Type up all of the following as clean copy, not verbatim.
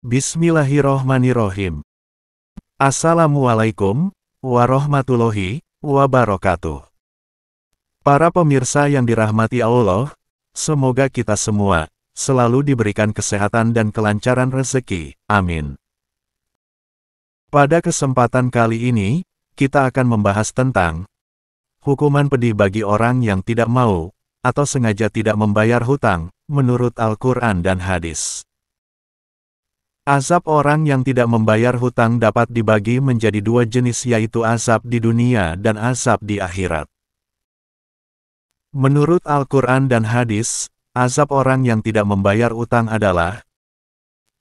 Bismillahirrohmanirrohim. Assalamualaikum warahmatullahi wabarakatuh. Para pemirsa yang dirahmati Allah, semoga kita semua selalu diberikan kesehatan dan kelancaran rezeki. Amin. Pada kesempatan kali ini, kita akan membahas tentang hukuman pedih bagi orang yang tidak mau atau sengaja tidak membayar hutang, menurut Al-Quran dan hadis. Azab orang yang tidak membayar hutang dapat dibagi menjadi dua jenis, yaitu azab di dunia dan azab di akhirat. Menurut Al-Quran dan hadis, azab orang yang tidak membayar utang adalah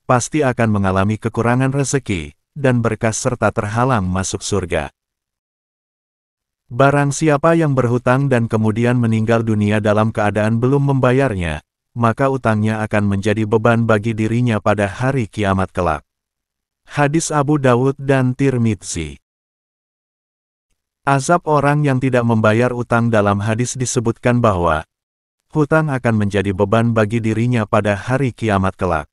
pasti akan mengalami kekurangan rezeki dan berkah serta terhalang masuk surga. Barang siapa yang berhutang dan kemudian meninggal dunia dalam keadaan belum membayarnya, maka utangnya akan menjadi beban bagi dirinya pada hari kiamat kelak. Hadis Abu Dawud dan Tirmidzi. Azab orang yang tidak membayar utang dalam hadis disebutkan bahwa hutang akan menjadi beban bagi dirinya pada hari kiamat kelak.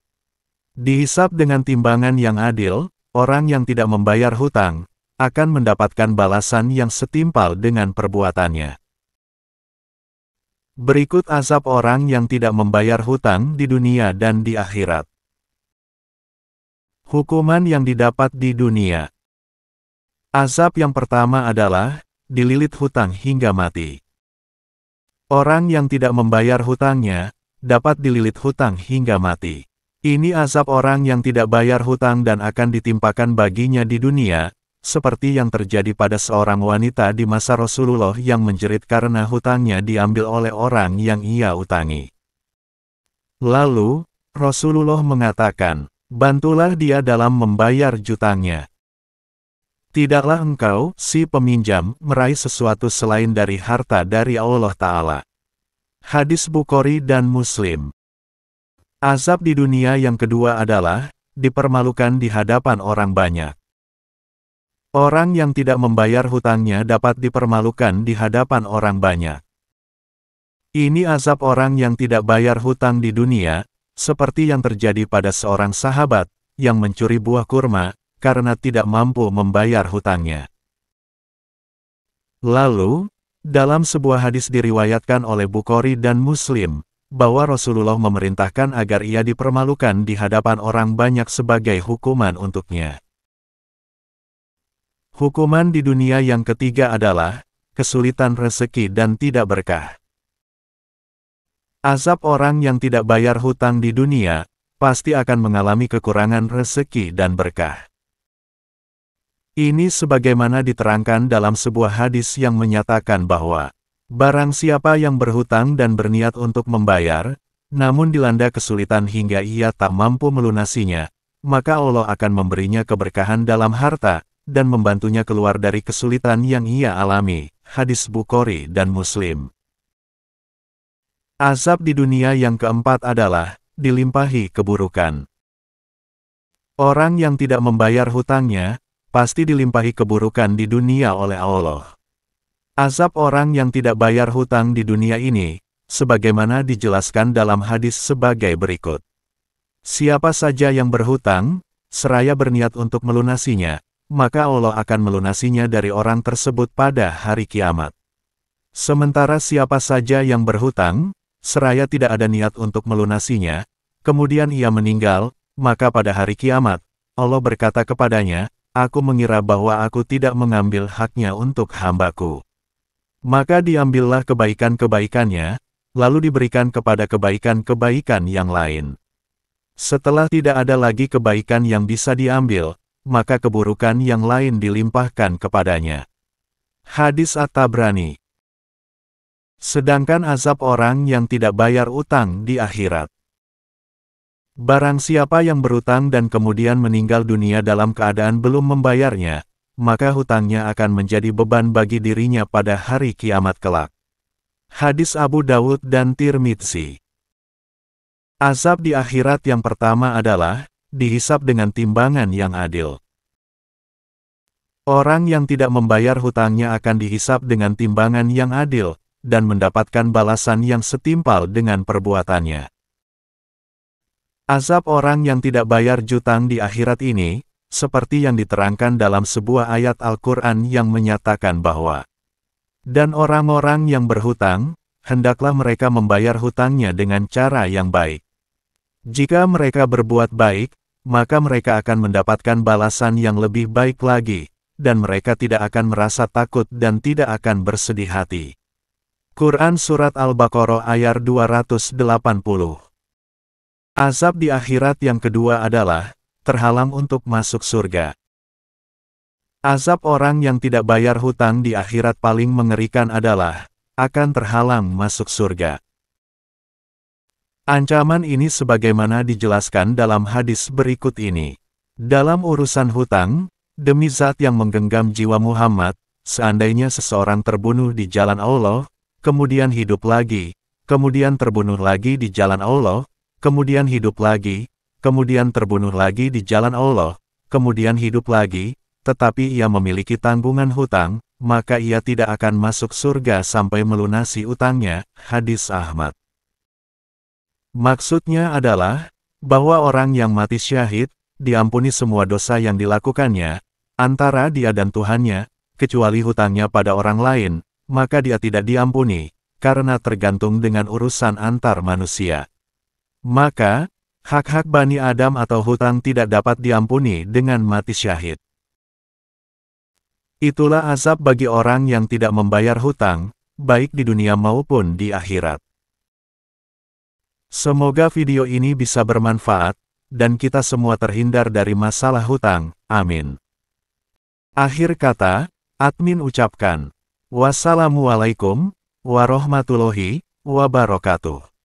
Dihisab dengan timbangan yang adil, orang yang tidak membayar hutang akan mendapatkan balasan yang setimpal dengan perbuatannya. Berikut azab orang yang tidak membayar hutang di dunia dan di akhirat. Hukuman yang didapat di dunia. Azab yang pertama adalah dililit hutang hingga mati. Orang yang tidak membayar hutangnya dapat dililit hutang hingga mati. Ini azab orang yang tidak bayar hutang dan akan ditimpakan baginya di dunia, seperti yang terjadi pada seorang wanita di masa Rasulullah yang menjerit karena hutangnya diambil oleh orang yang ia utangi. Lalu, Rasulullah mengatakan, "Bantulah dia dalam membayar jutangnya. Tidaklah engkau, si peminjam, meraih sesuatu selain dari harta dari Allah Ta'ala." Hadis Bukhari dan Muslim. Azab di dunia yang kedua adalah dipermalukan di hadapan orang banyak. Orang yang tidak membayar hutangnya dapat dipermalukan di hadapan orang banyak. Ini azab orang yang tidak bayar hutang di dunia, seperti yang terjadi pada seorang sahabat yang mencuri buah kurma karena tidak mampu membayar hutangnya. Lalu, dalam sebuah hadis diriwayatkan oleh Bukhari dan Muslim, bahwa Rasulullah memerintahkan agar ia dipermalukan di hadapan orang banyak sebagai hukuman untuknya. Hukuman di dunia yang ketiga adalah kesulitan rezeki dan tidak berkah. Azab orang yang tidak bayar hutang di dunia pasti akan mengalami kekurangan rezeki dan berkah. Ini sebagaimana diterangkan dalam sebuah hadis yang menyatakan bahwa barang siapa yang berhutang dan berniat untuk membayar, namun dilanda kesulitan hingga ia tak mampu melunasinya, maka Allah akan memberinya keberkahan dalam harta dan membantunya keluar dari kesulitan yang ia alami. Hadis Bukhari dan Muslim. Azab di dunia yang keempat adalah dilimpahi keburukan. Orang yang tidak membayar hutangnya pasti dilimpahi keburukan di dunia oleh Allah. Azab orang yang tidak bayar hutang di dunia ini, sebagaimana dijelaskan dalam hadis sebagai berikut. Siapa saja yang berhutang, seraya berniat untuk melunasinya, maka Allah akan melunasinya dari orang tersebut pada hari kiamat. Sementara siapa saja yang berhutang, seraya tidak ada niat untuk melunasinya, kemudian ia meninggal, maka pada hari kiamat, Allah berkata kepadanya, "Aku mengira bahwa aku tidak mengambil haknya untuk hambaku." Maka diambillah kebaikan-kebaikannya, lalu diberikan kepada kebaikan-kebaikan yang lain. Setelah tidak ada lagi kebaikan yang bisa diambil, maka keburukan yang lain dilimpahkan kepadanya. Hadis At-Tabrani. Sedangkan azab orang yang tidak bayar utang di akhirat. Barang siapa yang berutang dan kemudian meninggal dunia dalam keadaan belum membayarnya, maka hutangnya akan menjadi beban bagi dirinya pada hari kiamat kelak. Hadis Abu Dawud dan Tirmidzi. Azab di akhirat yang pertama adalah dihisab dengan timbangan yang adil. Orang yang tidak membayar hutangnya akan dihisab dengan timbangan yang adil, dan mendapatkan balasan yang setimpal dengan perbuatannya. Azab orang yang tidak bayar jutang di akhirat ini, seperti yang diterangkan dalam sebuah ayat Al-Quran yang menyatakan bahwa, dan orang-orang yang berhutang, hendaklah mereka membayar hutangnya dengan cara yang baik. Jika mereka berbuat baik, maka mereka akan mendapatkan balasan yang lebih baik lagi, dan mereka tidak akan merasa takut dan tidak akan bersedih hati. Quran Surat Al-Baqarah ayat 280. Azab di akhirat yang kedua adalah, terhalang untuk masuk surga. Azab orang yang tidak bayar hutang di akhirat paling mengerikan adalah, akan terhalang masuk surga. Ancaman ini sebagaimana dijelaskan dalam hadis berikut ini. Dalam urusan hutang, demi zat yang menggenggam jiwa Muhammad, seandainya seseorang terbunuh di jalan Allah, kemudian hidup lagi, kemudian terbunuh lagi di jalan Allah, kemudian hidup lagi, kemudian terbunuh lagi di jalan Allah, kemudian hidup lagi, tetapi ia memiliki tanggungan hutang, maka ia tidak akan masuk surga sampai melunasi utangnya. Hadis Ahmad. Maksudnya adalah, bahwa orang yang mati syahid, diampuni semua dosa yang dilakukannya, antara dia dan Tuhannya, kecuali hutangnya pada orang lain, maka dia tidak diampuni, karena tergantung dengan urusan antar manusia. Maka, hak-hak Bani Adam atau hutang tidak dapat diampuni dengan mati syahid. Itulah azab bagi orang yang tidak membayar hutang, baik di dunia maupun di akhirat. Semoga video ini bisa bermanfaat, dan kita semua terhindar dari masalah hutang. Amin. Akhir kata, admin ucapkan, wassalamualaikum warahmatullahi wabarakatuh.